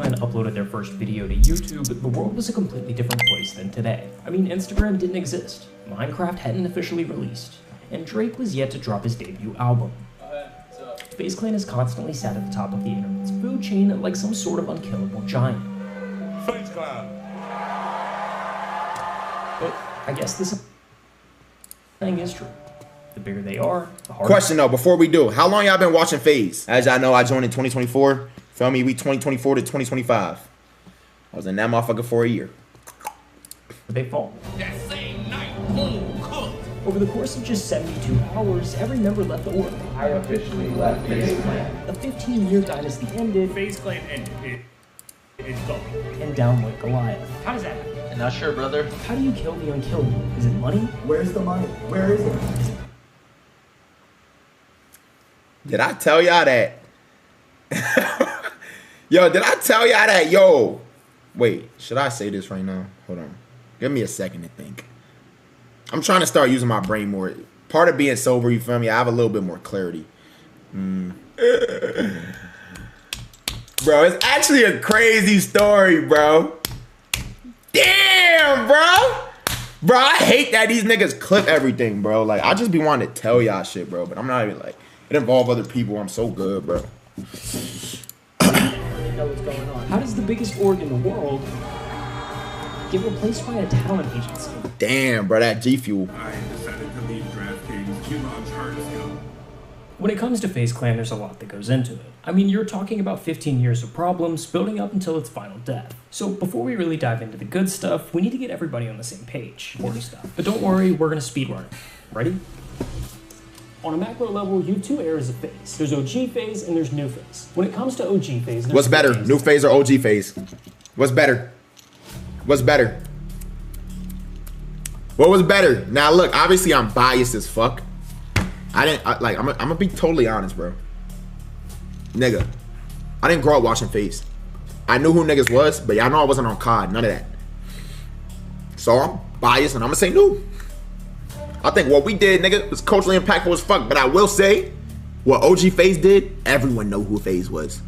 Clan uploaded their first video to YouTube, the world was a completely different place than today. I mean, Instagram didn't exist, Minecraft hadn't officially released, and Drake was yet to drop his debut album. FaZe Clan has constantly sat at the top of the internet's food chain like some sort of unkillable giant. FaZe Clan. But I guess this thing is true. The bigger they are, the harder. Question though, before we do, how long y'all been watching FaZe? As y'all know, I joined in 2024. Feel me? We 2024 to 2025. I was in that motherfucker for a year. They fall. That same night, home cooked. Over the course of just 72 hours, every member left the order. I officially left FaZe Clan. The 15-year dynasty ended. FaZe Clan ended. It's gone. And down went Goliath. How does that happen? I'm not sure, brother. How do you kill the unkillable? Is it money? Where's the money? Where is it? Did I tell y'all that? Yo, did I tell y'all that? Yo, wait, should I say this right now? Hold on. Give me a second to think. I'm trying to start using my brain more. Part of being sober, you feel me? I have a little bit more clarity. Bro, it's actually a crazy story, bro. Damn, bro. Bro, I hate that these niggas clip everything, bro. Like, I just be wanting to tell y'all shit, bro. But I'm not even like, it involve other people. I'm so good, bro. Know what's going on. How does the biggest org in the world get replaced by a talent agency? Damn, bro, that G Fuel. I decided to leave DraftKings to launch Hearthstone. When it comes to FaZe Clan, there's a lot that goes into it. I mean, you're talking about 15 years of problems building up until its final death. So before we really dive into the good stuff, we need to get everybody on the same page. Important stuff. But don't worry, we're gonna speedrun it. Ready? On a macro level, you have two eras of FaZe. There's OG FaZe and there's new FaZe. When it comes to OG FaZe, there's What's better, new FaZe or OG FaZe? What's better? What's better? What was better? Now look, obviously I'm biased as fuck. I'm gonna be totally honest, bro. Nigga, I didn't grow up watching FaZe. I knew who niggas was, but y'all know I wasn't on COD, none of that. So I'm biased and I'm gonna say new. I think what we did, nigga, was culturally impactful as fuck. But I will say, what OG FaZe did, everyone know who FaZe was.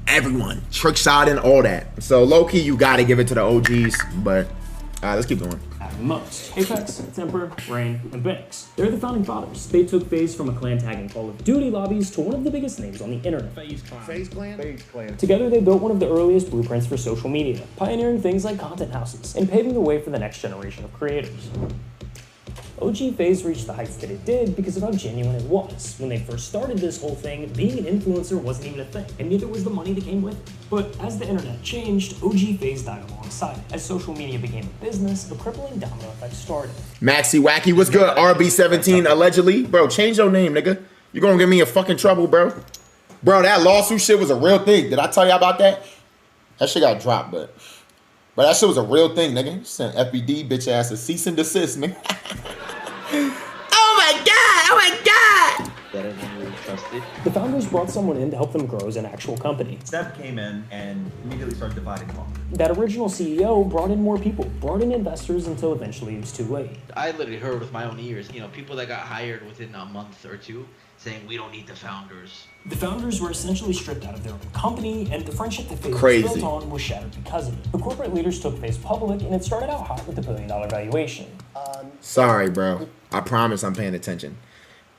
Everyone. Trick shot and all that. So low-key, you gotta give it to the OGs. But, let's keep going. At most. Apex, Temper, Rain, and Banks. They're the founding fathers. They took FaZe from a clan tagging Call of Duty lobbies to one of the biggest names on the internet. FaZe Clan. FaZe Clan? FaZe Clan. Together, they built one of the earliest blueprints for social media, pioneering things like content houses, and paving the way for the next generation of creators. OG FaZe reached the heights that it did because of how genuine it was. When they first started this whole thing, being an influencer wasn't even a thing, and neither was the money that came with it. But as the internet changed, OG FaZe died alongside it. As social media became a business, a crippling domino effect started. Maxi Wacky, what's good? RB17, allegedly. Bro, change your name, nigga. You gonna get me in fucking trouble, bro. Bro, that lawsuit shit was a real thing. Did I tell y'all about that? That shit got dropped, but that shit was a real thing, nigga. Sent FBD, bitch ass, a cease and desist, nigga. Oh my god! Oh my god! That everyone really trusted. The founders brought someone in to help them grow as an actual company. Steph came in and immediately started dividing them up. That original CEO brought in more people, brought in investors until eventually it was too late. I literally heard with my own ears, you know, people that got hired within a month or two saying we don't need the founders. The founders were essentially stripped out of their own company, and the friendship that FaZe was built on was shattered because of it. The corporate leaders took FaZe public, and it started out hot with a $1 billion valuation. Sorry, bro. I promise I'm paying attention.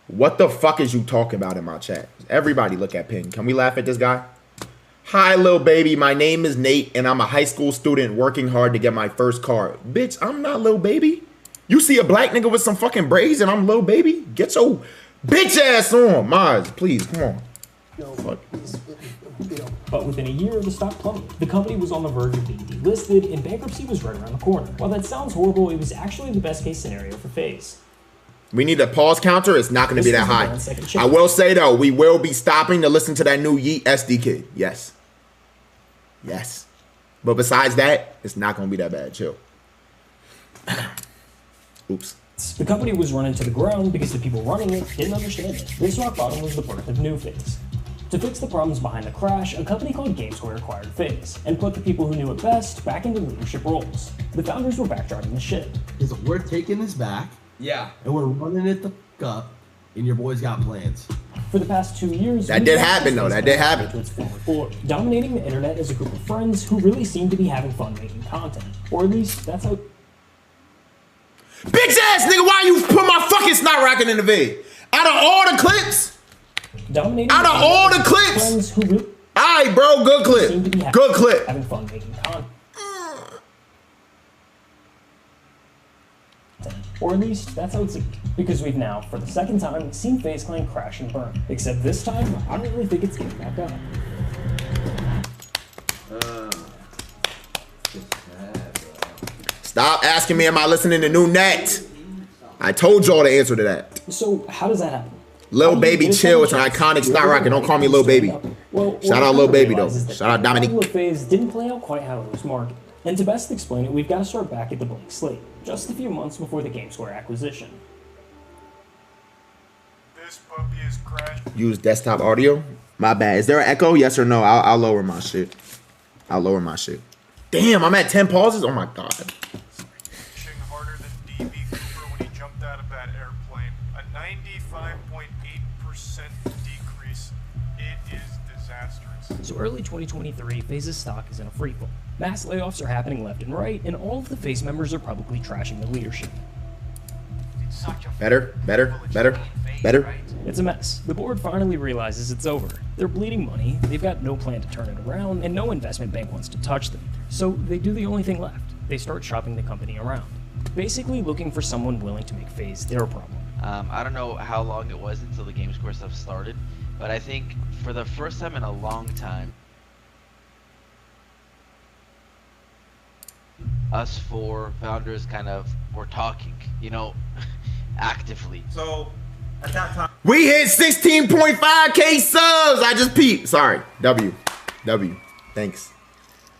What the fuck is you talking about in my chat? Everybody look at Ping. Can we laugh at this guy? Hi, little baby. My name is Nate, and I'm a high school student working hard to get my first car. Bitch, I'm not little baby. You see a black nigga with some fucking braids and I'm little baby? Get your bitch ass on. Maz, please, come on. Fuck. But within a year, the stock plummeted. The company was on the verge of being delisted, and bankruptcy was right around the corner. While that sounds horrible, it was actually the best case scenario for FaZe. We need a pause counter. It's not going to be that high. I will say, though, we will be stopping to listen to that new Yeet SD kid. Yes. Yes. But besides that, it's not going to be that bad. Chill. Oops. The company was run into the ground because the people running it didn't understand it. This rock bottom was the birth of new FaZe. To fix the problems behind the crash, a company called GameSquare acquired FaZe and put the people who knew it best back into leadership roles. The founders were back driving the ship. Is we're taking this back. Yeah. And we're running it the fuck up, and your boys got plans. For the past 2 years, That did happen, though. That did happen. To its former glory, dominating the internet as a group of friends who really seem to be having fun making content, or at least that's how. Bitch ass nigga, why you put my fucking snot rocking in the vid? Out of all the clips, Dominating out of all the clips, friends who really alright, bro, good seem to be clip, good clip. having fun making content. Or at least that's how it's because we've now, for the second time, seen FaZe Clan crash and burn. Except this time, I don't really think it's getting back up. Stop asking me, am I listening to New Net? I told y'all the answer to that. So how does that happen? Lil Baby Chill, it's an iconic snot rocket. Don't call me Lil Baby. Well, Shout out Lil Baby though. Shout out Dominique. The FaZe didn't play out quite how it was marketed. And to best explain it, we've got to start back at the blank slate, just a few months before the GameSquare acquisition. This puppy is crashed. Use desktop audio. My bad. Is there an echo? Yes or no? I'll lower my shit. I'll lower my shit. Damn, I'm at 10 pauses. Oh my god. Pushing harder than DB Cooper when he jumped out of that airplane. A 95.8% decrease. It is disastrous. So early 2023, FaZe's stock is in a freefall. Mass layoffs are happening left and right, and all of the FaZe members are publicly trashing the leadership. Better. It's a mess. The board finally realizes it's over. They're bleeding money, they've got no plan to turn it around, and no investment bank wants to touch them. So they do the only thing left. They start shopping the company around. Basically looking for someone willing to make FaZe their problem. I don't know how long it was until the GameSquare stuff started, but I think for the first time in a long time, us four founders kind of were talking, you know, actively. So at that time, We hit 16.5K subs. I just peeped. Sorry. W. Thanks.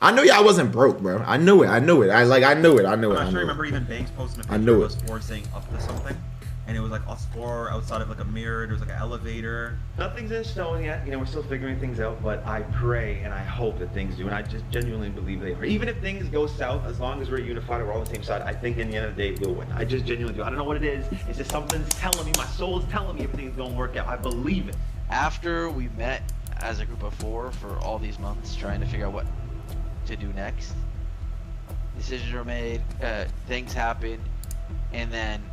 I knew y'all wasn't broke, bro. I knew it. I knew it. I'm not sure I knew remember even Banks posting a I picture knew of it. us four saying up to something, and it was like us four outside of like a mirror. There was like an elevator. Nothing's in stone yet. You know, we're still figuring things out, but I pray and I hope that things do, and I just genuinely believe they are. Even if things go south, as long as we're unified, we're all on the same side, I think in the end of the day, we'll win. I just genuinely do. I don't know what it is. It's just something's telling me, my soul's telling me everything's going to work out. I believe it. After we met as a group of four for all these months trying to figure out what to do next, decisions were made, things happened, and then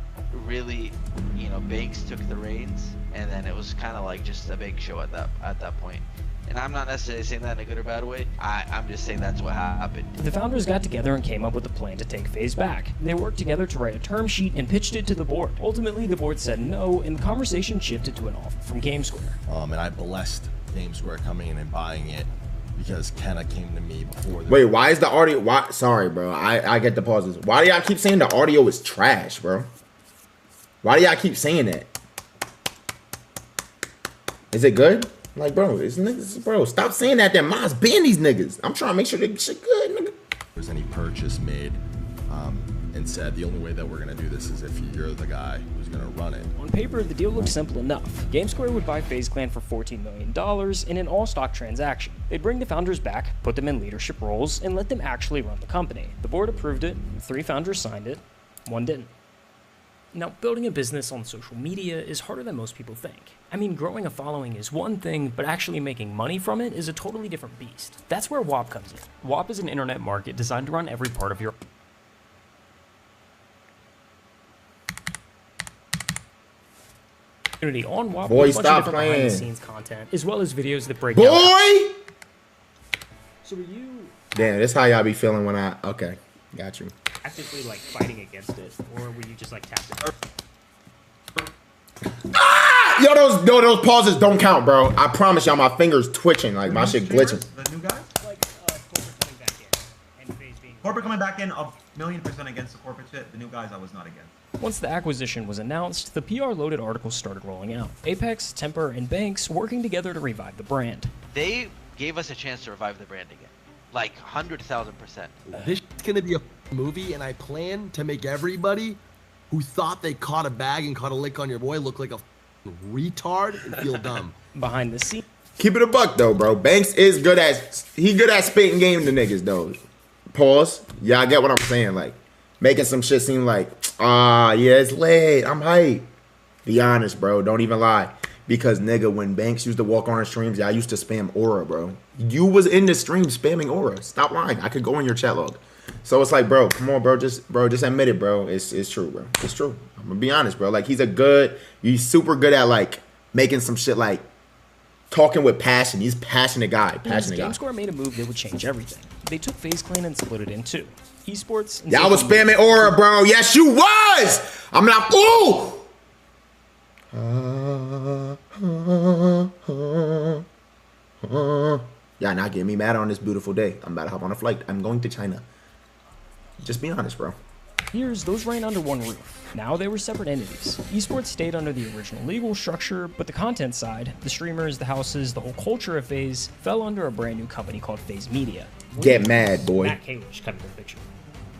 really, you know, Banks took the reins, and then it was kind of like just a big show at that point. And I'm not necessarily saying that in a good or bad way. I'm just saying that's what happened. The founders got together and came up with a plan to take FaZe back. They worked together to write a term sheet and pitched it to the board. Ultimately, the board said no, and the conversation shifted to an offer from GameSquare. And I blessed GameSquare coming in and buying it because Kenna came to me before. Wait, why is the audio? Why? Sorry, bro. I get the pauses. Why do y'all keep saying the audio is trash, bro? Why do y'all keep saying that? Is it good? Like, bro, bro, stop saying that. Then Miles ban these niggas. I'm trying to make sure that shit good, nigga. There's any purchase made, and said the only way that we're gonna do this is if you're the guy who's gonna run it. On paper, the deal looked simple enough. GameSquare would buy FaZe Clan for $14 million in an all-stock transaction. They'd bring the founders back, put them in leadership roles, and let them actually run the company. The board approved it, 3 founders signed it, 1 didn't. Now, building a business on social media is harder than most people think. I mean, growing a following is one thing, but actually making money from it is a totally different beast. That's where WAP comes in. WAP is an internet market designed to run every part of your community on WAP. Boy, with a bunch stop of different playing. behind-the-scenes content, as well as videos that break down. Boy! So were you Damn, that's how y'all be feeling when I... Okay, got you. actively like fighting against it, or were you just like tapped out? Yo, those pauses don't count, bro. I promise y'all, my fingers twitching. Like, my shit glitching. The new guys. Like corporate coming back in and FaZe being. Corporate coming back in 1,000,000% against the corporate shit. The new guys I was not against. Once the acquisition was announced, the PR-loaded articles started rolling out. Apex, Temper, and Banks working together to revive the brand. They gave us a chance to revive the brand again, like 100,000%. This is gonna be a movie, and I plan to make everybody who thought they caught a bag and caught a lick on your boy look like a retard and feel dumb. Behind the scenes, Keep it a buck, though, bro. Banks is good at... He good at spitting game to niggas, though. Pause. Yeah, I get what I'm saying. Like, making some shit seem like, yeah, it's late. I'm hyped. Be honest, bro. Don't even lie. Because nigga, when Banks used to walk on our streams, y'all used to spam aura, bro. You was in the stream spamming aura. Stop lying. I could go in your chat log. So it's like, bro, come on, bro, just admit it, bro. It's true, bro. It's true. I'm gonna be honest, bro. Like he's super good at like making some shit like talking with passion. He's a passionate guy. GameScore made a move that would change everything. They took FaZe Clan and split it in two. Esports. And y'all was spamming aura, bro. Yes, you was. I'm not. Ooh. Y'all not getting me mad on this beautiful day. I'm about to hop on a flight. I'm going to China. Just be honest, bro. Years, those ran under one roof. Now they were separate entities. Esports stayed under the original legal structure, but the content side, the streamers, the houses, the whole culture of FaZe, fell under a brand new company called FaZe Media. Get mad, boy. Matt Kalish coming to the picture.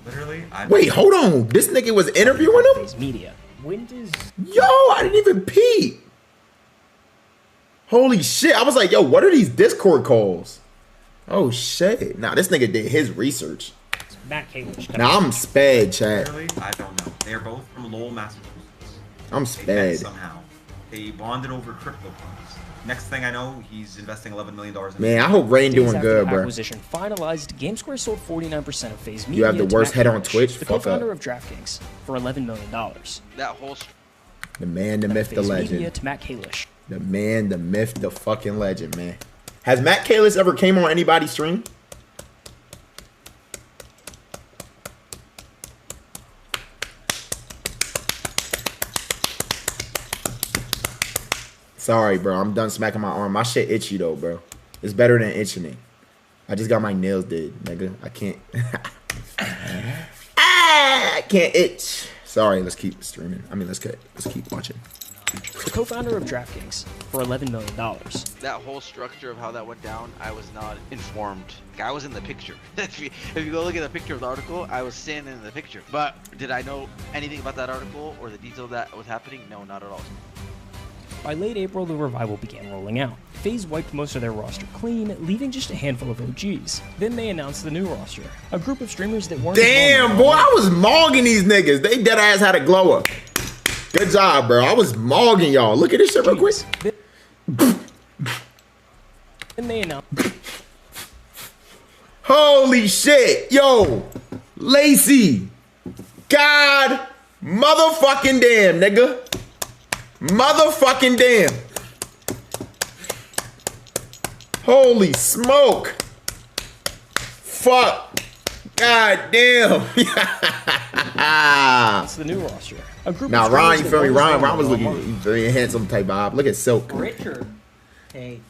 Literally, wait, hold on. This nigga was interviewing him? FaZe Media. When does... Yo, I didn't even peep. Holy shit. I was like, yo, what are these Discord calls? Oh, shit. Nah, this nigga did his research. Matt Kalish. Now I'm sped, chat. Literally, I don't know. They're both from Lowell, Massachusetts. I'm They met sped. somehow. They bonded over CryptoPunks. Next thing I know, he's investing $11 million in Man, I hope Rain Days doing after good, the bro. acquisition finalized, GameSquare sold 49% of FaZe Media. You have the to worst Matt head on Kalish, Twitch? the Fuck co-founder up. of DraftKings, for $11 million. That whole The man, the myth, the FaZe Media legend. to Matt Kalish. The man, the myth, the fucking legend, man. Has Matt Kalish ever came on anybody's stream? Sorry, bro. I'm done smacking my arm. My shit itchy, though, bro. It's better than itching it. I just got my nails did, nigga. I can't. I can't itch. Sorry, let's keep streaming. I mean, let's keep watching. The co-founder of DraftKings for $11 million. that whole structure of how that went down, I was not informed. I was in the picture. if you go look at the picture of the article, I was standing in the picture. But did I know anything about that article or the detail that was happening? No, not at all. By late April, the revival began rolling out. FaZe wiped most of their roster clean, leaving just a handful of OGs. Then they announced the new roster, a group of streamers that weren't... Damn, boy, I was mogging these niggas. They dead ass had a glow up. Good job, bro. I was mogging y'all. Look at this shit real quick. Then they announced... Holy shit. Yo, Lacey. God motherfucking damn, nigga. Motherfucking damn. Holy smoke. Fuck. God damn. It's the new roster. A group Now, of Ron, you streamers feel me? that Ron weren't was known looking very handsome type vibe. Look at Silk. Richard. Hey.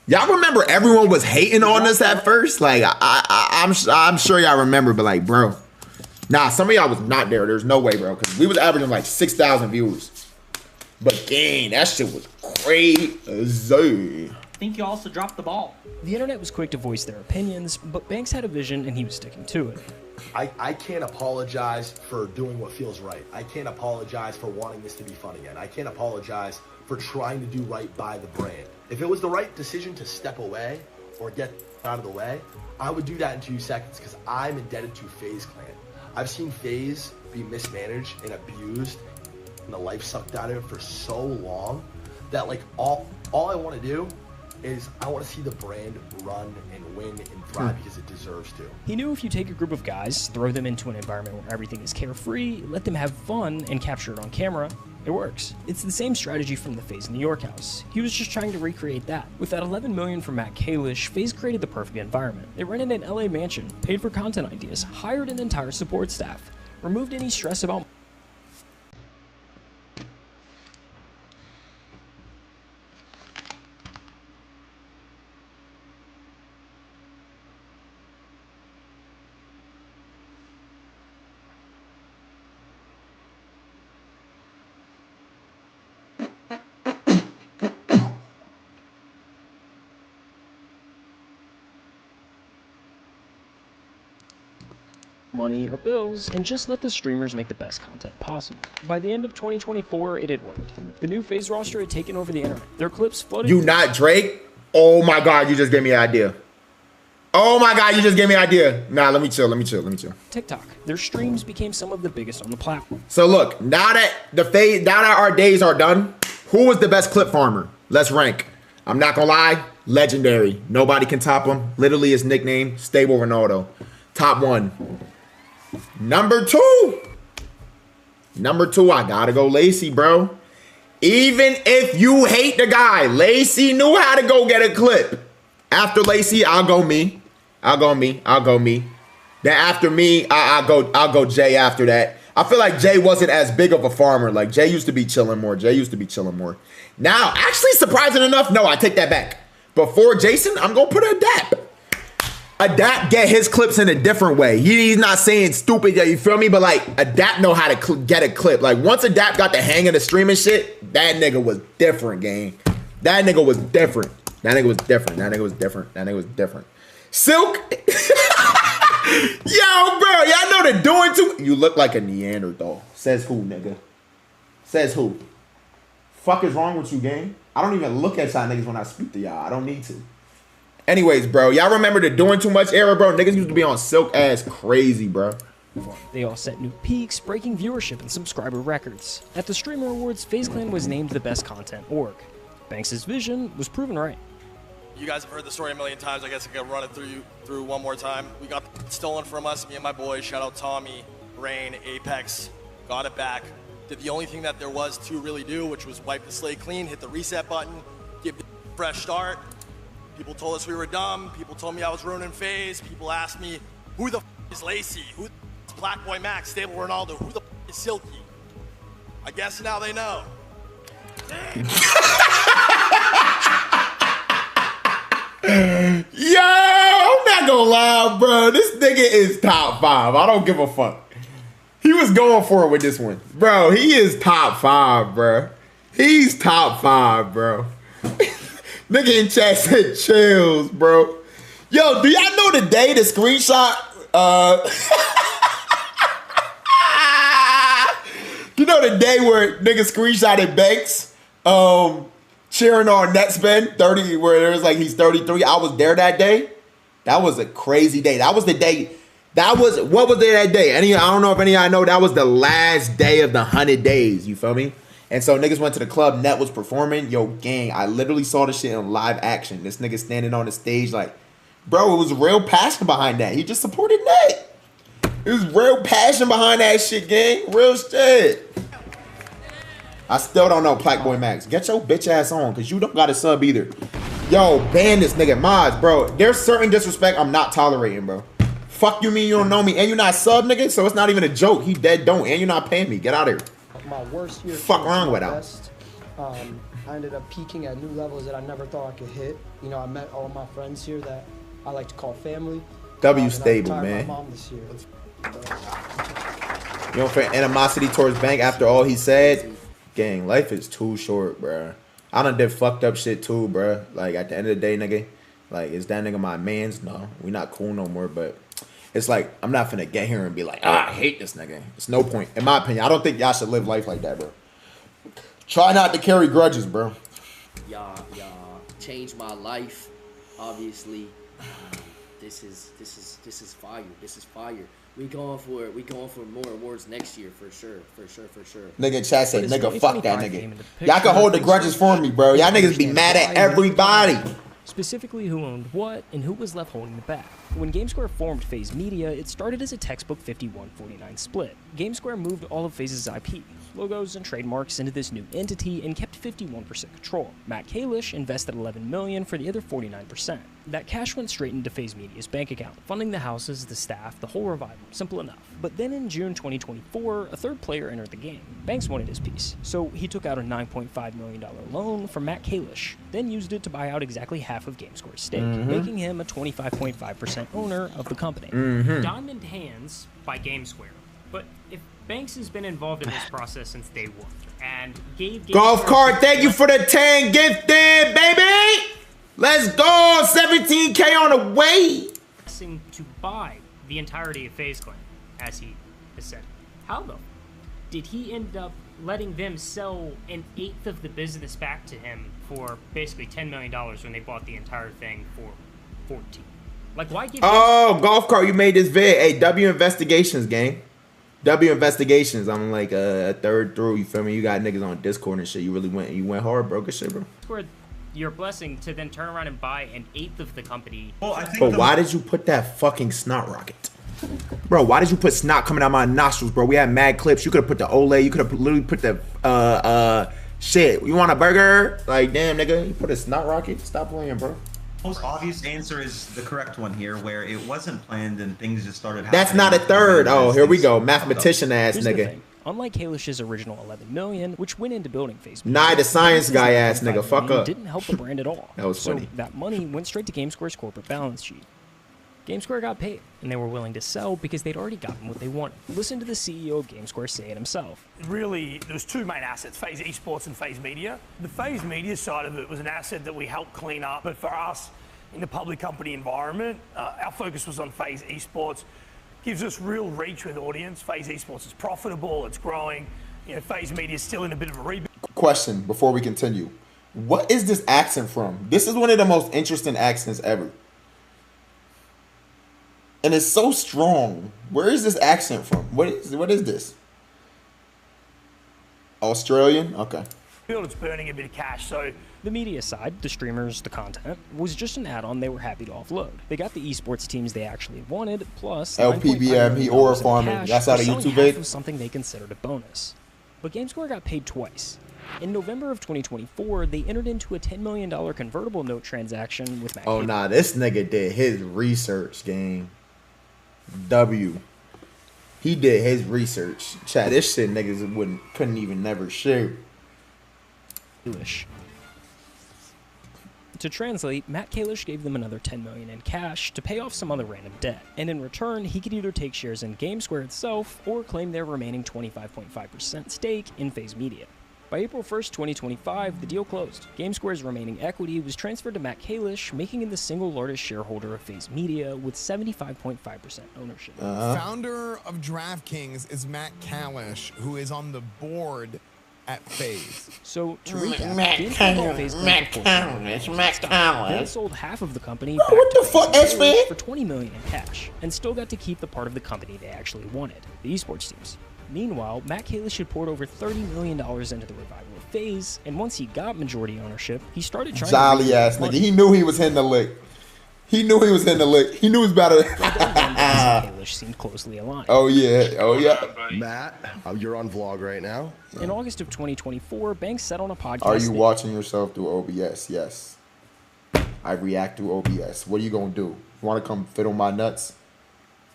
Y'all remember everyone was hating on us at first? Like, I'm sure y'all remember, but like, bro. Nah, some of y'all was not there. There's no way, bro. Because we was averaging like 6,000 viewers. But gang, that shit was crazy. I think you also dropped the ball. The internet was quick to voice their opinions, but Banks had a vision and he was sticking to it. I can't apologize for doing what feels right. I can't apologize for wanting this to be fun again. I can't apologize for trying to do right by the brand. If it was the right decision to step away or get out of the way, I would do that in 2 seconds because I'm indebted to FaZe Clan. I've seen FaZe be mismanaged and abused and the life sucked out of it for so long that like all I want to do is I want to see the brand run and win and thrive because it deserves to. He knew if you take a group of guys, throw them into an environment where everything is carefree, let them have fun, and capture it on camera, it works. It's the same strategy from the FaZe New York house. He was just trying to recreate that. With that $11 million from Matt Kalish, FaZe created the perfect environment. They rented an LA mansion, paid for content ideas, hired an entire support staff, removed any stress about money or bills, and just let the streamers make the best content possible. By the end of 2024, it had worked. The new FaZe roster had taken over the internet. Their clips flooded. You not Drake? Oh my God, you just gave me an idea. Oh my God, you just gave me an idea. Nah, let me chill. TikTok. Their streams became some of the biggest on the platform. So look, now that our days are done, Who was the best clip farmer? Let's rank. I'm not gonna lie, legendary. Nobody can top him. Literally his nickname, Stable Ronaldo. Top 1. Number 2. Number 2, I gotta go Lacey, bro. Even if you hate the guy, Lacey knew how to go get a clip. After Lacey, I'll go me. I'll go me. Then after me, I'll go Jay after that. I feel like Jay wasn't as big of a farmer. Like, Jay used to be chilling more. Now, actually, surprising enough, no, I take that back. Before Jason, I'm going to put Adapt. Adapt get his clips in a different way. He's not saying stupid, you feel me? But, like, Adapt know how to get a clip. Like, once Adapt got the hang of the streaming shit, that nigga was different, gang. That nigga was different. Silk. Yo, bro, y'all know the doing too. You look like a Neanderthal. Says who, nigga? Says who? Fuck is wrong with you, gang? I don't even look at y'all niggas when I speak to y'all. I don't need to. Anyways, bro, y'all remember the doing too much era, bro? Niggas used to be on Silk ass crazy, bro. They all set new peaks, breaking viewership and subscriber records. At the Streamer Awards, FaZe Clan was named the best content org. Banks' vision was proven right. You guys have heard the story a million times. I guess I can run it through one more time. We got stolen from us, me and my boys. Shout out Tommy, Rain, Apex. Got it back. Did the only thing that there was to really do, which was wipe the slate clean, hit the reset button, give the fresh start. People told us we were dumb. People told me I was ruining FaZe. People asked me, who the is Lacey? Who the is plaqueboymax, Stable Ronaldo? Who the is Silky? I guess now they know. Yo, I'm not gonna lie, bro. This nigga is top 5. I don't give a fuck. He was going for it with this one. Bro, he is top 5, bro. He's top 5, bro. Nigga in chat said chills, bro. Yo, do y'all know the day the screenshot? You know the day where nigga screenshotted Banks? Cheering on net spend 30, where it was like he's 33. I was there that day. That was a crazy day. That was the day. What was there that day? I don't know if any of y'all know, that was the last day of the 100 days. You feel me? And so niggas went to the club. Net was performing. Yo, gang, I literally saw the shit in live action. This nigga standing on the stage like, bro, it was real passion behind that. He just supported Net. It was real passion behind that shit, gang. Real shit. I still don't know, plaqueboymax. Get your bitch ass on, because you don't got a sub either. Yo, ban this nigga. Mods, bro. There's certain disrespect I'm not tolerating, bro. Fuck you mean you don't know me, and you not sub, nigga? So it's not even a joke. He dead don't, and you're not paying me. Get out of here. My worst year. Fuck wrong with him. I ended up peaking at new levels that I never thought I could hit. You know, I met all my friends here that I like to call family. W stable, man. My mom this year. You don't feel animosity towards Bank after all he said? Gang, life is too short, bruh. I done did fucked up shit too, bruh. Like, at the end of the day, nigga, like, is that nigga my mans? No, we not cool no more, but it's like, I'm not finna get here and be like, I hate this nigga. It's no point. In my opinion, I don't think y'all should live life like that, bro. Try not to carry grudges, bro. Y'all changed my life, obviously. This is fire. This is fire. We going for more awards next year for sure. Nigga chat said, nigga, fuck that nigga. Y'all can hold the grudges for me, bro. Y'all niggas be mad at everybody. Specifically who owned what and who was left holding the bag. When GameSquare formed FaZe Media, it started as a textbook 51-49 split. GameSquare moved all of FaZe's IP, logos, and trademarks into this new entity and kept 51% control. Matt Kalish invested $11 million for the other 49%. That cash went straight into FaZe Media's bank account, funding the houses, the staff, the whole revival. Simple enough. But then in June 2024, a third player entered the game. Banks wanted his piece, so he took out a $9.5 million loan from Matt Kalish, then used it to buy out exactly half of GameSquare's stake, making him a 25.5% owner of the company. Diamond Hands by GameSquare. But if Banks has been involved in this process since day one and gave Golf cart, thank you for the 10 gifted, baby! Let's go! 17K on the way! To buy the entirety of FaZe Clan, as he has said. How though? Did he end up letting them sell an eighth of the business back to him for basically $10 million when they bought the entire thing for 14? Like, why give golf cart, you made this vid. Hey, W Investigations, gang. W investigations. I'm like a third through. You feel me? You got niggas on Discord and shit. You really went hard, bro. Good shit, bro. For your blessing to then turn around and buy an eighth of the company. Well, I think. But why did you put that fucking snot rocket? Bro, why did you put snot coming out my nostrils, bro? We had mad clips. You could have put the Olay. You could have literally put the shit. You want a burger? Like, damn, nigga. You put a snot rocket? Stop playing, bro. Most obvious answer is the correct one here, where it wasn't planned and things just started happening. That's not a third. Oh, here we go. Mathematician ass Here's the nigga. thing. Unlike Kalish's original 11 million, which went into building FaZe, Nah, the science guy ass nigga. Fuck up. didn't help the brand at all. That was funny. So that money went straight to GameSquare's corporate balance sheet. GameSquare got paid, and they were willing to sell because they'd already gotten what they wanted. Listen to the CEO of GameSquare say it himself. Really, there was two main assets, FaZe Esports and FaZe Media. The FaZe Media side of it was an asset that we helped clean up, but for us, in the public company environment, our focus was on FaZe Esports. Gives us real reach with audience. FaZe Esports is profitable, it's growing. You know, FaZe Media is still in a bit of a rebuild. Question before we continue. What is this accent from? This is one of the most interesting accents ever. And it's so strong. Where is this accent from? What is this? Australian? Okay. It's burning a bit of cash, so... The media side, the streamers, the content, was just an add-on they were happy to offload. They got the esports teams they actually wanted, plus LPBM, he aura farming. That's out of YouTube vid. Was something they considered a bonus. But GameSquare got paid twice. In November of 2024, they entered into a $10 million convertible note transaction with Matt. Oh, nah, this nigga did his research, game. W. He did his research. Chat, this shit niggas couldn't even never shoot. To translate, Matt Kalish gave them another $10 million in cash to pay off some other random debt, and in return, he could either take shares in GameSquare itself or claim their remaining 25.5% stake in FaZe Media. By April 1st, 2025, the deal closed. GameSquare's remaining equity was transferred to Matt Kalish, making him the single largest shareholder of FaZe Media with 75.5% ownership. Founder of DraftKings is Matt Kalish, who is on the board at FaZe. So, to recap, Matt They sold half of the company Bro, what the fuck, for $20 million in cash, and still got to keep the part of the company they actually wanted, the esports teams. Meanwhile, Matt Kalish had poured over $30 million into the revival of FaZe, and once he got majority ownership, he started trying Jolly to ass nigga. He knew he was hitting the lick. He knew he was hitting the lick. He knew he was about to. Kalish seemed closely aligned. Oh yeah, oh yeah. Matt, you're on vlog right now. In August of 2024, Banks said on a podcast. Are you watching yourself through OBS? Yes. I react through OBS. What are you gonna do? You want to come fiddle my nuts?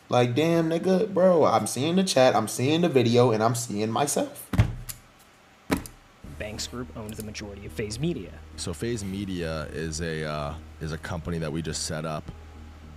Like, damn, nigga, bro. I'm seeing the chat, I'm seeing the video, and I'm seeing myself. Banks Group owned the majority of FaZe Media. So FaZe Media is a company that we just set up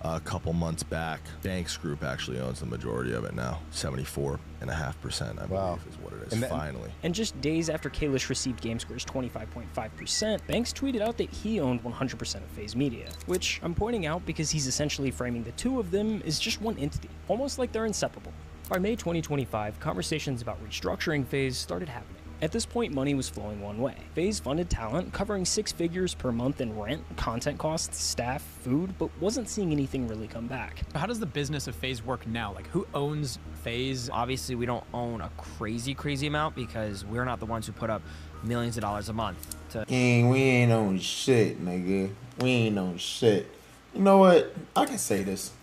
a couple months back. Banks Group actually owns the majority of it now, 74.5%, I believe is what it is. Finally. And just days after Kalish received GameSquare's 25.5%, Banks tweeted out that he owned 100% of FaZe Media, which I'm pointing out because he's essentially framing the two of them as just one entity, almost like they're inseparable. By May 2025, conversations about restructuring FaZe started happening. At this point, money was flowing one way. FaZe funded talent, covering 6 figures per month in rent, content costs, staff, food, but wasn't seeing anything really come back. How does the business of FaZe work now? Like, who owns FaZe? Obviously, we don't own a crazy amount because we're not the ones who put up millions of dollars a month. Gang, we ain't on shit, nigga. We ain't on shit. You know what? I can say this.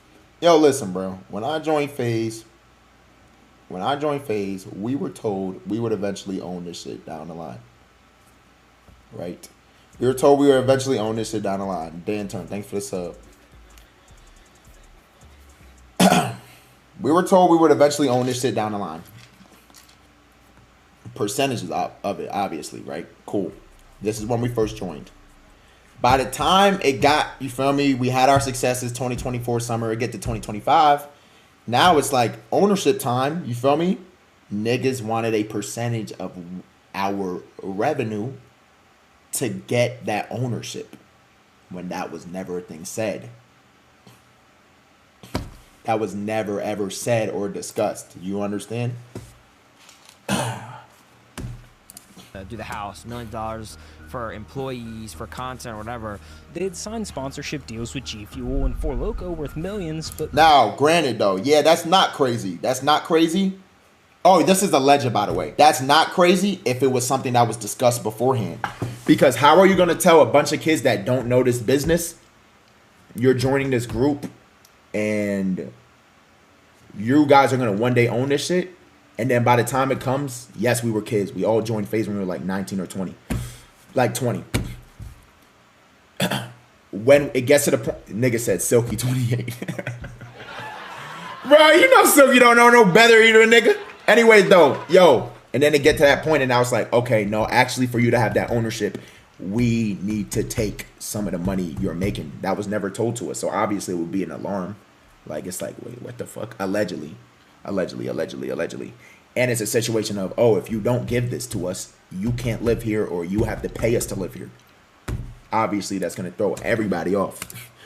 Yo, listen, bro. When I joined FaZe, we were told we would eventually own this shit down the line. Right? We were told we would eventually own this shit down the line. Dan Turn, thanks for the sub. We were told we would eventually own this shit down the line. Percentages of it, obviously, right? Cool. This is when we first joined. By the time it got, you feel me, we had our successes 2024 summer, it get to 2025. Now it's like ownership time, you feel me? Niggas wanted a percentage of our revenue to get that ownership when that was never a thing said. That was never ever said or discussed. You understand? Do the house, $1 million for employees, for content, or whatever. They had signed sponsorship deals with G Fuel and 4 Loko worth millions, but now, granted though, yeah, that's not crazy. That's not crazy. Oh, this is alleged, by the way. That's not crazy if it was something that was discussed beforehand. Because how are you going to tell a bunch of kids that don't know this business, you're joining this group, and you guys are going to one day own this shit? And then by the time it comes, yes, we were kids. We all joined FaZe when we were like 19 or 20. Like 20. When it gets to the point, nigga said Silky 28. Bro, you know Silky don't know no better either, nigga. Anyways, though, yo. And then it get to that point, and I was like, okay, no, actually, for you to have that ownership, we need to take some of the money you're making. That was never told to us. So obviously it would be an alarm. Like, it's like, wait, what the fuck? Allegedly. And it's a situation of, oh, if you don't give this to us, you can't live here, or you have to pay us to live here. Obviously, that's going to throw everybody off.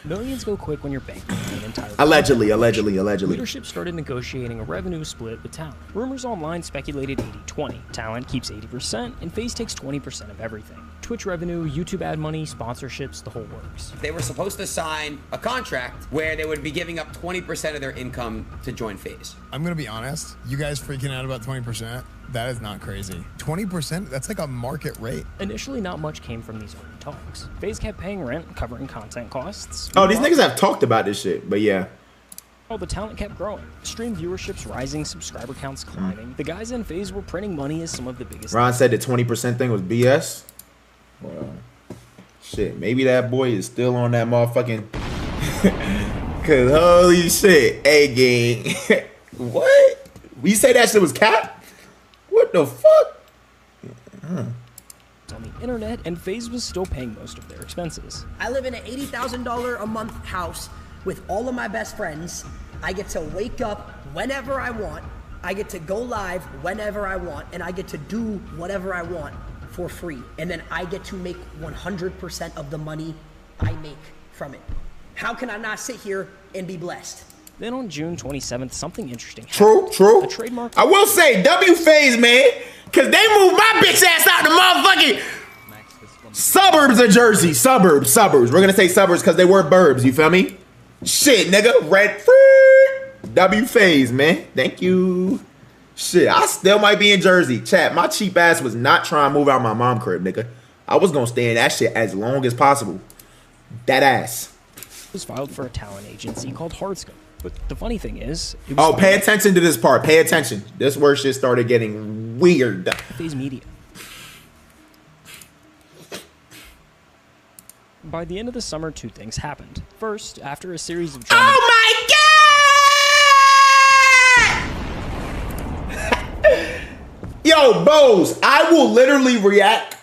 Millions go quick when you're banking an entire Allegedly. Leadership started negotiating a revenue split with talent. Rumors online speculated 80-20. Talent keeps 80%, and FaZe takes 20% of everything. Twitch revenue, YouTube ad money, sponsorships, the whole works. They were supposed to sign a contract where they would be giving up 20% of their income to join FaZe. I'm gonna be honest, you guys freaking out about 20%? That is not crazy. 20%? That's like a market rate. Initially, not much came from these early talks. FaZe kept paying rent, covering content costs. Oh, these niggas have talked about this shit, but yeah. Oh, the talent kept growing. Stream viewerships rising, subscriber counts climbing. The guys in FaZe were printing money as some of the biggest. Ron said the 20% thing was BS. Well, shit, maybe that boy is still on that motherfucking. Cause holy shit, hey gang, what? You say that shit was cap? What the fuck? On the internet, and FaZe was still paying most of their expenses. I live in an $80,000 a month house with all of my best friends. I get to wake up whenever I want. I get to go live whenever I want, and I get to do whatever I want for free. And then I get to make 100% of the money I make from it. How can I not sit here and be blessed? Then on June 27th, something interesting happened. True. A trademark. I will say, FaZe, man, because they moved my bitch ass out the motherfucking suburbs of Jersey. Suburbs. We're going to say suburbs because they were burbs, you feel me? Shit, nigga. Red free. FaZe, man. Thank you. Shit, I still might be in Jersey. Chat, my cheap ass was not trying to move out my mom crib, nigga. I was going to stay in that shit as long as possible. That ass. Was filed for a talent agency called Hardscope. But the funny thing is, it was pay attention to this part. Pay attention. This where shit started getting weird. FaZe Media. By the end of the summer, two things happened. First, after a series of drama. Oh my god! Yo, Bose, I will literally react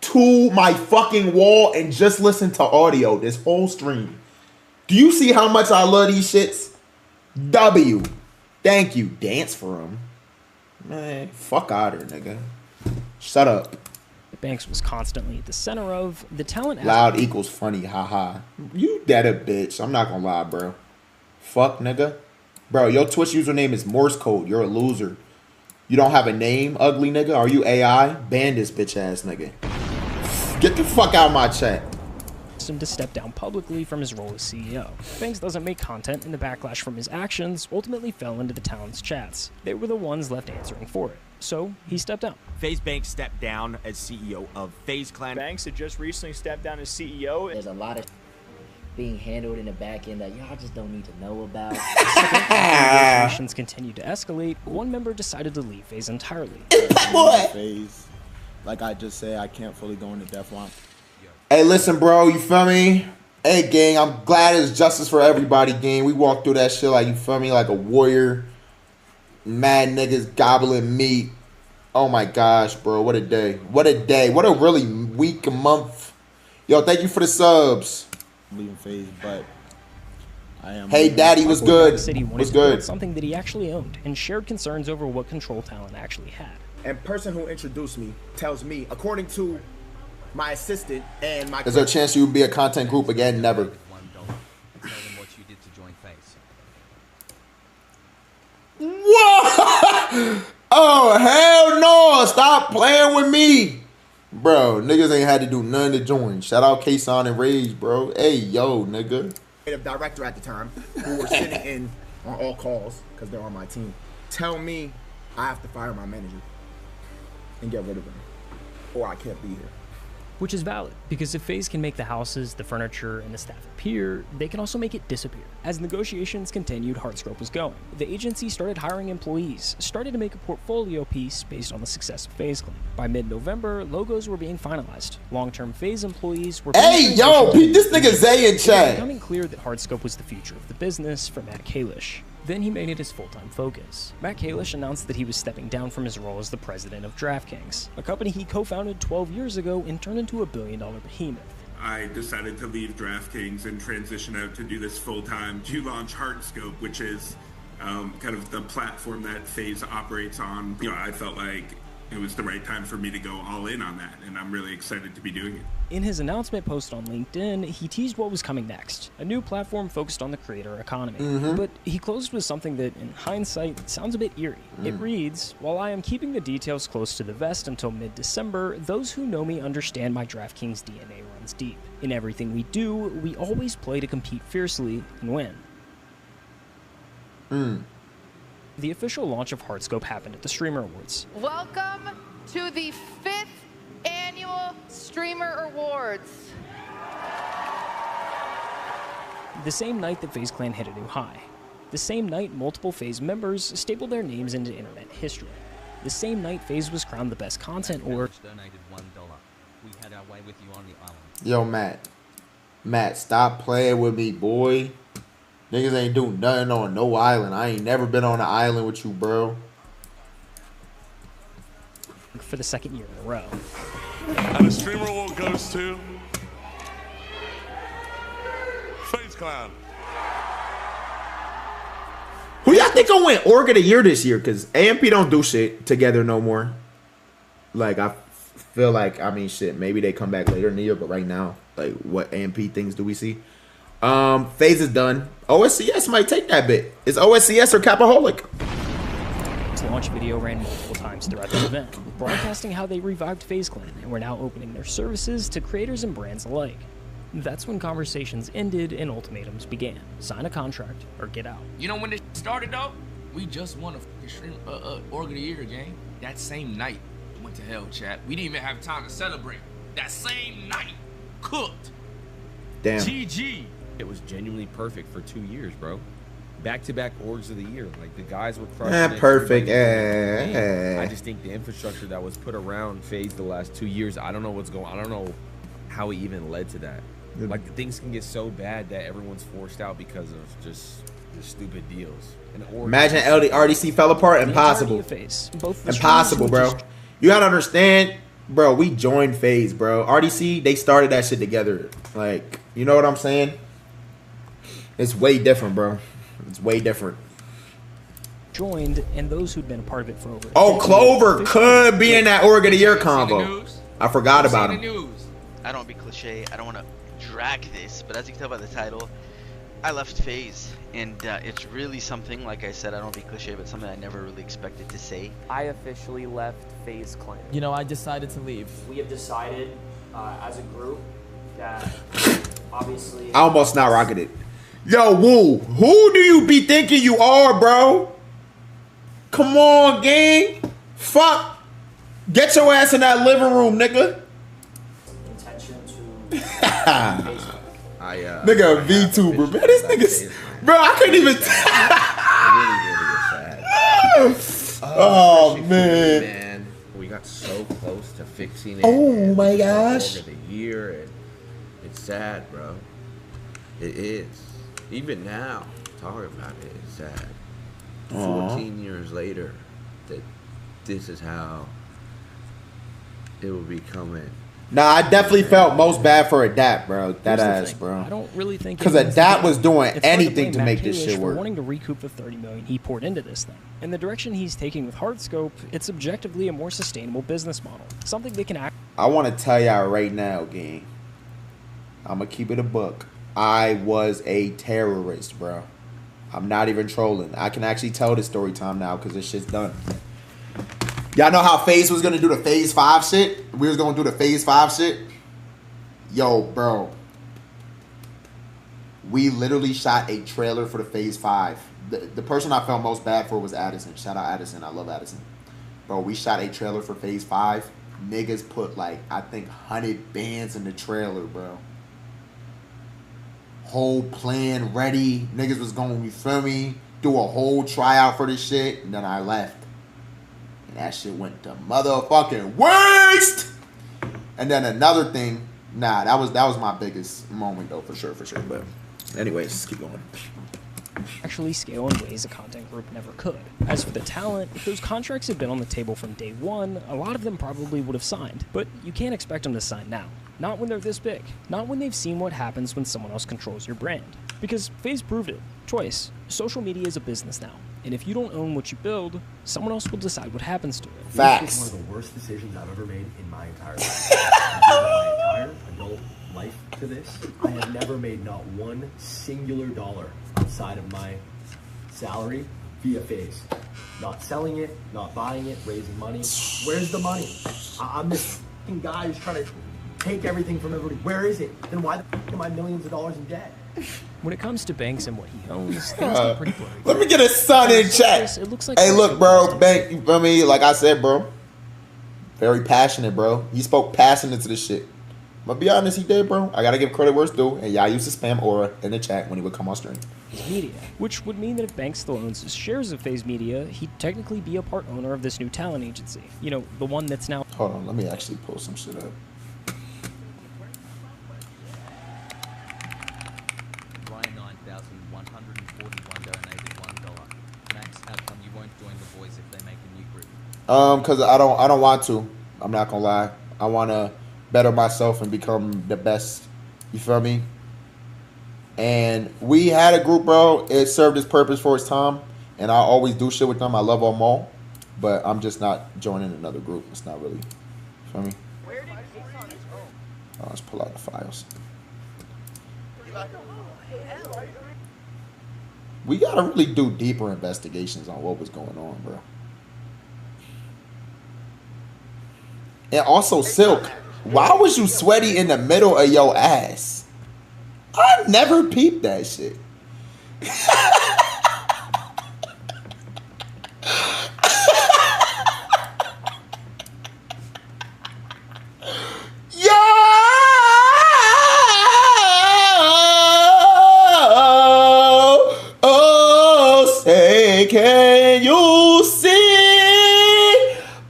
to my fucking wall and just listen to audio this whole stream. Do you see how much I love these shits? Thank you. Dance for him. Man, fuck out of here, nigga. Shut up. Banks was constantly at the center of the talent. Loud equals funny, haha. You dead a bitch. I'm not gonna lie, bro. Fuck, nigga. Bro, your Twitch username is Morse code. You're a loser. You don't have a name, ugly nigga? Are you AI? Ban this bitch ass nigga. Get the fuck out of my chat. Him to step down publicly from his role as CEO. Banks doesn't make content, and the backlash from his actions ultimately fell into the talent's chats. They were the ones left answering for it. So he stepped down. FaZe Banks stepped down as CEO of FaZe Clan. Banks had just recently stepped down as CEO. There's a lot of being handled in the back end that y'all just don't need to know about. Negotiations continued to escalate. One member decided to leave FaZe entirely. FaZe, like I just said, I can't fully go into Deflon. Hey, listen, bro, you feel me? Hey, gang, I'm glad it's justice for everybody, gang. We walked through that shit like, you feel me, like a warrior. Mad niggas gobbling meat. Oh, my gosh, bro. What a day. What a day. What a really week, month. Yo, thank you for the subs. I'm leaving FaZe, but I am. Hey, Daddy, what's good? What's good? Something that he actually owned and shared concerns over what control talent actually had. And person who introduced me tells me, according to my assistant and my... Is there a chance you would be a content group again? Never. Tell them what you did to join FaZe. Whoa! Oh, hell no. Stop playing with me. Bro, niggas ain't had to do nothing to join. Shout out K-Son and Rage, bro. Hey, yo, nigga. Director at the time, who were sitting in on all calls, because they're on my team, tell me I have to fire my manager and get rid of him, or I can't be here. Which is valid, because if FaZe can make the houses, the furniture, and the staff appear, they can also make it disappear. As negotiations continued, Hardscope was going. The agency started hiring employees, started to make a portfolio piece based on the success of FaZe Clan. By mid-November, logos were being finalized. Long-term FaZe employees were... Hey, yo, this nigga Zay in chat. It was becoming clear that Hardscope was the future of the business for Matt Kalish. Then he made it his full-time focus. Matt Kalish announced that he was stepping down from his role as the president of DraftKings, a company he co-founded 12 years ago and turned into a billion-dollar behemoth. I decided to leave DraftKings and transition out to do this full-time to launch Hardscope, which is kind of the platform that FaZe operates on. You know, I felt like it was the right time for me to go all in on that, and I'm really excited to be doing it. In his announcement post on LinkedIn, he teased what was coming next, a new platform focused on the creator economy. But he closed with something that, in hindsight, sounds a bit eerie. It reads, "While I am keeping the details close to the vest until mid-December, those who know me understand my DraftKings DNA runs deep. In everything we do, we always play to compete fiercely and win." The official launch of Hardscope happened at the Streamer Awards. Welcome to the 5th Annual Streamer Awards. The same night that FaZe Clan hit a new high. The same night multiple FaZe members stapled their names into internet history. The same night FaZe was crowned the best content org. Donated $1. We had our way with you on the island. Yo, Matt, stop playing with me, boy. Niggas ain't doing nothing on no island. I ain't never been on an island with you, bro. For the second year in a row. And the Streamer Award goes to FaZe Clan. Who y'all think gonna win Org of the Year this year? Because AMP don't do shit together no more. Like, I feel like, I mean, shit, maybe they come back later in the year, but right now, like, what AMP things do we see? FaZe is done. OSCS might take that bit. It's OSCS or Capaholic. Its launch video ran multiple times throughout the event, broadcasting how they revived FaZe Clan and were now opening their services to creators and brands alike. That's when conversations ended and ultimatums began. Sign a contract or get out. You know when this started though? We just won a stream, Org of the Year game. That same night, went to hell, chat. We didn't even have time to celebrate. That same night, cooked. Damn. GG. It was genuinely perfect for 2 years, bro. Back-to-back Orgs of the Year. Like, the guys were crushing it. Perfect. I just think the infrastructure that was put around FaZe the last 2 years, I don't know what's going on. I don't know how it even led to that. Like, things can get so bad that everyone's forced out because of just stupid deals. Imagine RDC fell apart. Impossible. Impossible, bro. You gotta understand, bro, we joined FaZe, bro. RDC, they started that shit together. Like, you know what I'm saying? It's way different, bro. It's way different. Joined, and those who'd been a part of it for over. Oh, Clover could be in that Org of the Year combo. I forgot about him. I don't want to be cliche. I don't want to drag this, but as you can tell by the title, I left FaZe, and it's really something, like I said, I don't want to be cliche, but something I never really expected to say. I officially left FaZe Clan. You know, I decided to leave. We have decided as a group that obviously... I almost not rocketed. Yo, Woo, who do you be thinking you are, bro? Come on, gang. Fuck. Get your ass in that living room, nigga. Intention to... nigga, VTuber, man. This nigga's... Bro, I couldn't even... Oh, man. We got so close to fixing it. Oh, my gosh. Org of the Year, and it's sad, bro. It is. Even now, talking about it, it's sad. 14 years later, that this is how it will be coming. Nah, I definitely felt most bad for Adapt, bro. That ass, bro. I don't really think because Adapt was doing anything to make this shit work. Wanting to recoup the $30 million he poured into this thing. In the direction he's taking with Hardscope, it's objectively a more sustainable business model. Something they can act. I want to tell y'all right now, gang. I'm gonna keep it a buck. I was a terrorist, bro. I'm not even trolling. I can actually tell this story time now because this shit's done. Y'all know how FaZe was going to do the Phase 5 shit? We was going to do the Phase 5 shit? Yo, bro. We literally shot a trailer for the Phase 5. The person I felt most bad for was Addison. Shout out Addison. I love Addison. Bro, we shot a trailer for Phase 5. Niggas put like, I think 100 bands in the trailer, bro. Whole plan ready. Niggas was going, you feel me? Do a whole tryout for this shit. And then I left. And that shit went to motherfucking waste. And then another thing, nah, that was my biggest moment though, for sure. But anyways, let's keep going. Actually scale in ways a content group never could. As for the talent, if those contracts had been on the table from day one, a lot of them probably would have signed. But you can't expect them to sign now. Not when they're this big. Not when they've seen what happens when someone else controls your brand. Because FaZe proved it. Twice. Social media is a business now. And if you don't own what you build, someone else will decide what happens to it. Facts. This is one of the worst decisions I've ever made in my entire life. I gave my entire adult life to this. I have never made not one singular dollar outside of my salary via FaZe. Not selling it, not buying it, raising money. Where's the money? I'm this fucking guy who's trying to take everything from everybody. Where is it? Then why the fuck am I millions of dollars in debt? When it comes to Banks and what he owns, things get pretty blurry. Let me get a son in chat. It looks like hey, look, bro, Bank, you feel me? Like I said, bro, very passionate, bro. He spoke passionate to this shit. But be honest, he did, bro. I gotta give credit where it's due. And y'all used to spam Aura in the chat when he would come on stream. Media, which would mean that if Banks still owns his shares of FaZe Media, he'd technically be a part owner of this new talent agency. You know, the one that's now... Hold on, let me actually pull some shit up. Ryan 9141 donated $1. Max, how come you won't join the boys if they make a new group? Cause I don't want to. I'm not gonna lie. I wanna better myself and become the best. You feel me? And we had a group, bro. It served its purpose for its time. And I always do shit with them. I love them all. But I'm just not joining another group. It's not really. You feel me? Oh, let's pull out the files. We gotta really do deeper investigations on what was going on, bro. And also, Silk, why was you sweaty in the middle of your ass? I never peeped that shit. Yo! Oh, say, can you see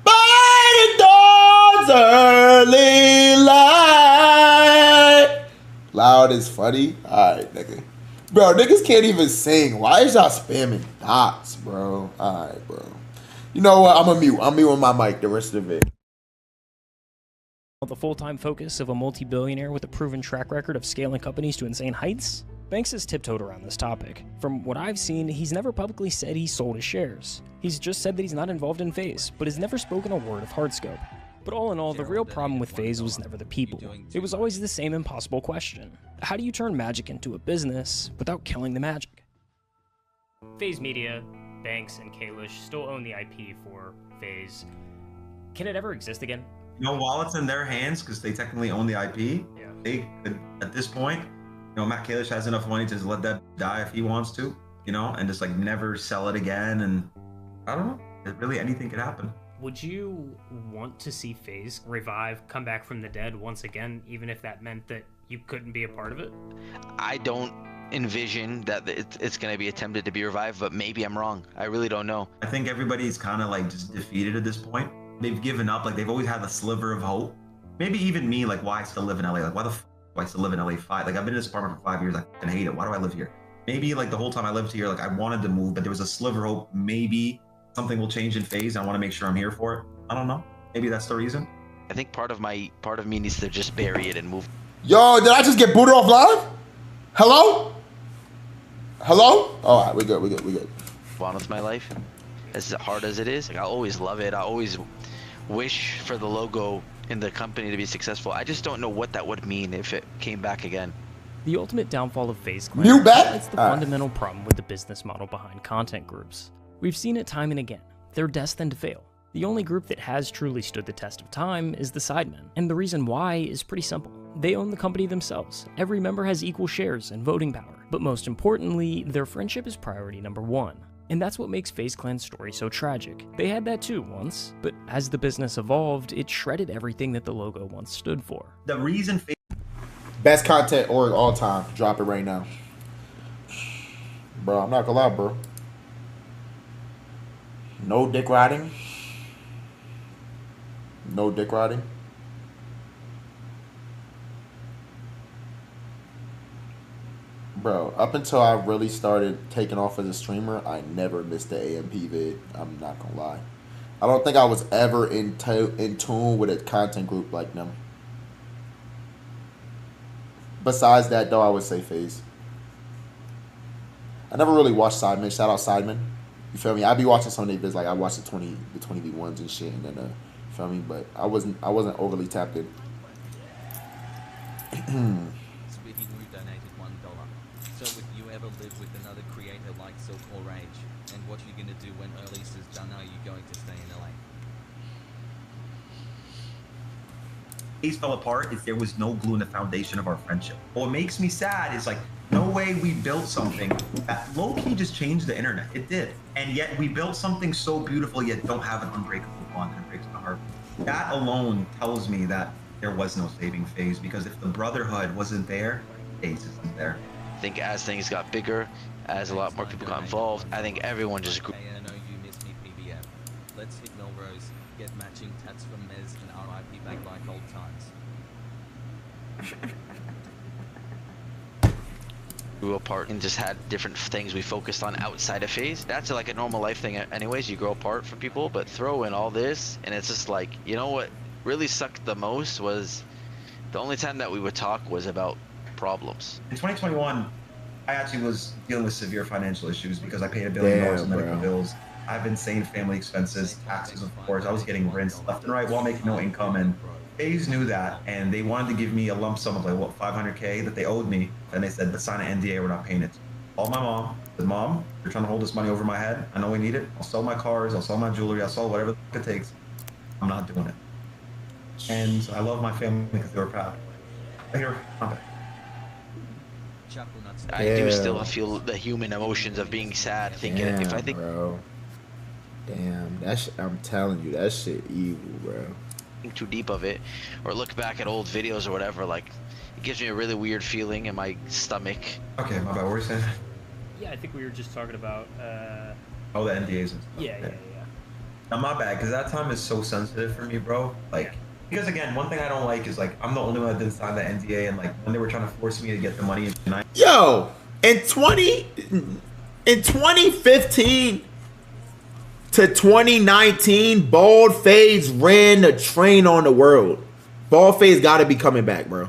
by the dawn's early light? Loud is funny. Alright, nigga. Bro, niggas can't even sing. Why is y'all spamming dots, bro? Alright, bro. You know what? I'm a mute. I'm muting my mic the rest of it. The full-time focus of a multi-billionaire with a proven track record of scaling companies to insane heights? Banks has tiptoed around this topic. From what I've seen, he's never publicly said he sold his shares. He's just said that he's not involved in FaZe, but has never spoken a word of Hardscope. But all in all, the real problem with FaZe was never the people. It was always the same impossible question. How do you turn magic into a business without killing the magic? FaZe Media, Banks, and Kalish still own the IP for FaZe. Can it ever exist again? You know, while it's in their hands, because they technically own the IP, they could, at this point, you know, Matt Kalish has enough money to just let that die if he wants to, you know, and just like never sell it again. And I don't know, really anything could happen. Would you want to see FaZe revive, come back from the dead once again, even if that meant that you couldn't be a part of it? I don't envision that it's going to be attempted to be revived, but maybe I'm wrong. I really don't know. I think everybody's kind of like just defeated at this point. They've given up. Like they've always had a sliver of hope. Maybe even me, like why I still live in LA? Like why the f do I still live in LA? Like I've been in this apartment for 5 years. I fucking hate it. Why do I live here? Maybe like the whole time I lived here, like I wanted to move, but there was a sliver of hope. Maybe something will change in FaZe. I want to make sure I'm here for it. I don't know. Maybe that's the reason. I think part of me needs to just bury it and move. Yo, did I just get booted off live? Hello? Hello? All right, we good. We good. On with my life, as hard as it is. Like, I always love it. I always wish for the logo in the company to be successful. I just don't know what that would mean if it came back again. The ultimate downfall of FaZe You bet. It's the fundamental problem with the business model behind content groups. We've seen it time and again. They're destined to fail. The only group that has truly stood the test of time is the Sidemen, and the reason why is pretty simple. They own the company themselves. Every member has equal shares and voting power. But most importantly, their friendship is priority number one. And that's what makes FaZe Clan's story so tragic. They had that too once, but as the business evolved, it shredded everything that the logo once stood for. The reason Best content org all time. Drop it right now. Bro, I'm not gonna lie, bro. No dick riding. No dick riding. Bro, up until I really started taking off as a streamer, I never missed the AMP vid. I'm not gonna lie. I don't think I was ever in tune with a content group like them. Besides that, though, I would say FaZe. I never really watched Sidemen. Shout out Sidemen. You feel me? I be watching some of their vids, like I watched the 20v1s and shit, and then you feel me? But I wasn't overly tapped in. Sweetie Moo donated $1. So would you ever live with another creator like Silk or Rage? And what are you gonna do when Early is done? Are you going to stay in LA? FaZe fell apart is there was no glue in the foundation of our friendship. What makes me sad is like, no way we built something that low-key just changed the internet. It did. And yet we built something so beautiful yet don't have an unbreakable bond that breaks my heart. That alone tells me that there was no saving FaZe, because if the brotherhood wasn't there, FaZe isn't there. I think as things got bigger, as a lot more people got involved, I think everyone just grew. I know you miss me, PBF. Let's hit Melrose, get matching tats from Mez, and RIP back like old times. Grew apart and just had different things we focused on outside of FaZe. That's like a normal life thing anyways. You grow apart from people, but throw in all this and it's just like, you know what really sucked the most was the only time that we would talk was about problems. In 2021, I actually was dealing with severe financial issues because I paid $1 billion in medical bills. I have insane family expenses, taxes, of course. I was getting rinsed left and right while making no income, and FaZe knew that, and they wanted to give me a lump sum of like, what, $500K that they owed me, and they said, but sign an NDA, we're not paying it. Called my mom, said, Mom, you're trying to hold this money over my head. I know we need it. I'll sell my cars, I'll sell my jewelry, I'll sell whatever it takes. I'm not doing it. And I love my family because they were proud. Here, I'm back. I do still feel the human emotions of being sad, thinking if I think. Bro. Damn, I'm telling you, that shit evil, bro. Think too deep of it, or look back at old videos or whatever, like it gives me a really weird feeling in my stomach. Okay, my bad. What were you saying? Yeah, I think we were just talking about. Oh, the NDAs and stuff. Yeah. Now, my bad, because that time is so sensitive for me, bro. Like, because again, one thing I don't like is like I'm the only one that didn't sign the NDA, and like when they were trying to force me to get the money, and Yo, in 2015 to 2019, Bald FaZe ran the train on the world. Bald FaZe got to be coming back, bro.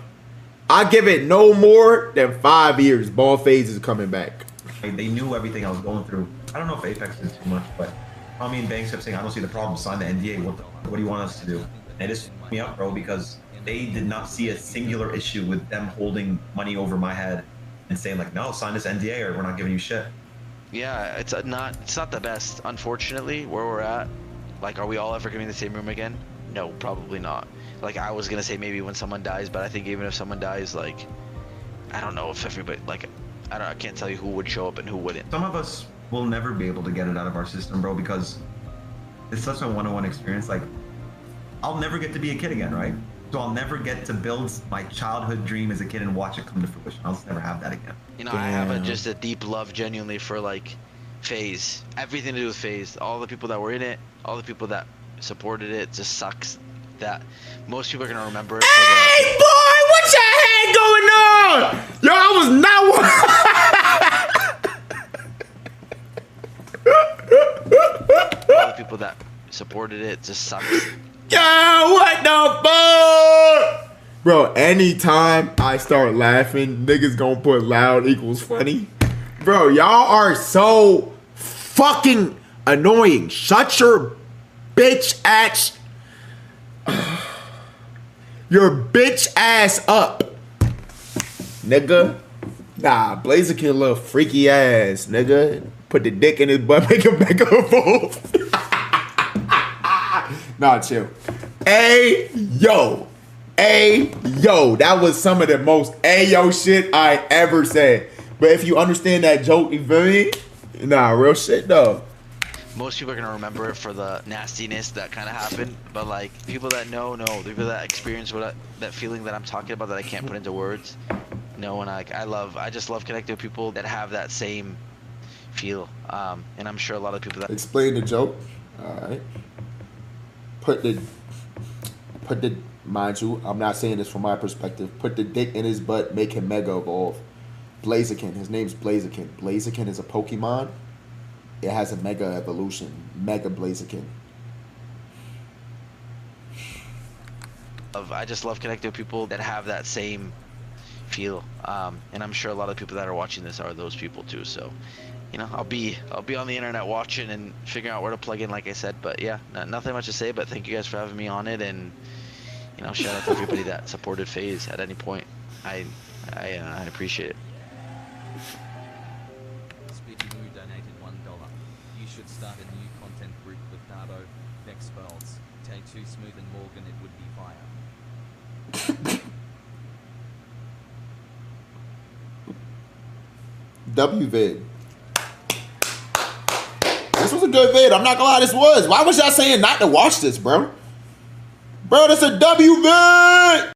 I give it no more than 5 years. Bald FaZe is coming back. They knew everything I was going through. I don't know if Apex did too much, but Tommy and Banks kept saying, I don't see the problem. Sign the NDA. What do you want us to do? And it just fucked me up, bro, because they did not see a singular issue with them holding money over my head and saying like, no, sign this NDA or we're not giving you shit. Yeah, it's not the best, unfortunately, where we're at. Like, are we all ever gonna be in the same room again? No, probably not. Like, I was gonna say maybe when someone dies, but I think even if someone dies, like, I don't know if everybody, like, I can't tell you who would show up and who wouldn't. Some of us will never be able to get it out of our system, bro, because it's such a one-on-one experience. Like, I'll never get to be a kid again, right? So I'll never get to build my childhood dream as a kid and watch it come to fruition. I'll just never have that again. You know, I have just a deep love genuinely for like FaZe. Everything to do with FaZe. All the people that were in it, all the people that supported it. It just sucks that most people are gonna remember it. Hey boy, what your head going on? Yo, I was not all the people that supported it just sucks. Yo, what the fuck? Bro, anytime I start laughing, niggas gonna put loud equals funny. Bro, y'all are so fucking annoying. Shut your bitch ass. Your bitch ass up. Nigga. Nah, Blazer can little freaky ass, nigga. Put the dick in his butt, make him back up both. Nah, chill. Hey, yo. That was some of the most ayo shit I ever said. But if you understand that joke, you feel me? Nah, real shit though. Most people are gonna remember it for the nastiness that kind of happened, but like people that know, people that experience that feeling that I'm talking about that I can't put into words. And I just love connecting with people that have that same feel. And I'm sure a lot of people that Explain the joke. All right. Put the, mind you, I'm not saying this from my perspective. Put the dick in his butt, make him mega evolve. Blaziken, his name's Blaziken. Blaziken is a Pokemon. It has a mega evolution. Mega Blaziken. I just love connecting with people that have that same feel. And I'm sure a lot of people that are watching this are those people too. So, I'll be on the internet watching and figuring out where to plug in, like I said. But yeah, nothing much to say. But thank you guys for having me on it, and shout out to everybody that supported FaZe at any point. I appreciate it. Speedy Moo donated $1. You should start a new content group with Darbo, Vex Spells, Tay 2 Smooth and Morgan. It would be fire. WVid. This was a good vid. I'm not gonna lie, this was. Why was y'all saying not to watch this, bro? Bro, that's a WVid!